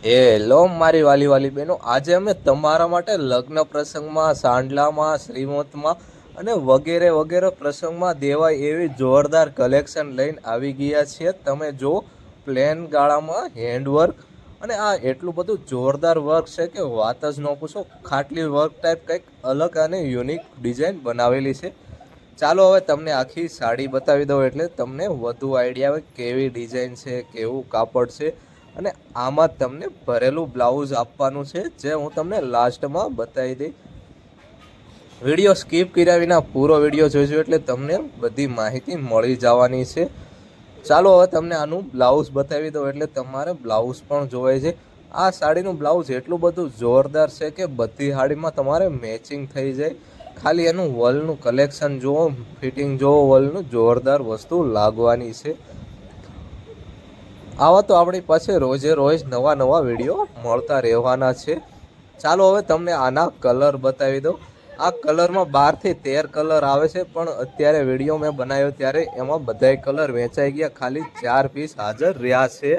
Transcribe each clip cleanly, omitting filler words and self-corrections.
Hello મારી વાલી વાલી બહેનો, આજે અમે તમારા માટે લગ્ન પ્રસંગમાં, સાંડલામાં, શ્રીમંતમાં અને વગેરે વગેરે પ્રસંગમાં દેવાય એવી જોરદાર કલેક્શન લઈને આવી ગયા છીએ. તમે જો પ્લેન ગાળામાં હેન્ડવર્ક અને આ એટલું બધું જોરદાર વર્ક છે કે વાત જ ન પૂછો. ખાટલી વર્ક ટાઈપ કંઈક અલગ અને યુનિક ડિઝાઇન બનાવેલી છે. ચાલો હવે તમને આખી સાડી બતાવી દઉં એટલે તમને વધુ આઈડિયા આવે કેવી ડિઝાઇન છે, કેવું કાપડ છે અને આમાં તમને ભરેલું બ્લાઉઝ આપવાનું છે, જે હું તમને લાસ્ટમાં બતાવી દઈ. વિડીયો સ્કીપ કર્યા વિના પૂરો વિડીયો જોઈજો એટલે તમને બધી માહિતી મળી જવાની છે. ચાલો હવે તમને આનું બ્લાઉઝ બતાવી દઉં એટલે તમારે બ્લાઉઝ પણ જોવાય છે. આ સાડીનું બ્લાઉઝ એટલું બધું જોરદાર છે કે બધી સાડીમાં તમારે મેચિંગ થઈ જાય. ખાલી એનું વલનું કલેક્શન જુઓ, ફિટિંગ જુઓ, વલનું જોરદાર વસ્તુ લાગવાની છે. આવા તો આપણી પાસે રોજે રોજ નવા નવા વિડીયો મળતા રહેવાના છે. ચાલો હવે તમને આના કલર બતાવી દઉં. આ કલરમાં 12 થી 13 કલર આવે છે, પણ અત્યારે વિડીયો મેં બનાવ્યો ત્યારે એમાં બધાય કલર વેચાઈ ગયા. ખાલી 4 પીસ હાજર રહ્યા છે.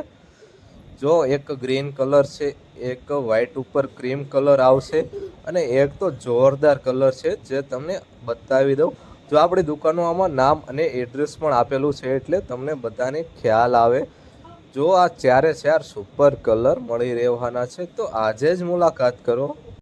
જો એક ગ્રીન કલર છે, એક વ્હાઈટ ઉપર ક્રીમ કલર આવશે અને એક તો જોરદાર કલર છે જે તમને બતાવી દઉં. જો આપણી દુકાનોમાં નામ અને એડ્રેસ પણ આપેલું છે એટલે તમને બધાને ખ્યાલ આવે. જો આ ચારે ચાર સુપર કલર મળી રહેવાના છે, તો આજે જ મુલાકાત કરો.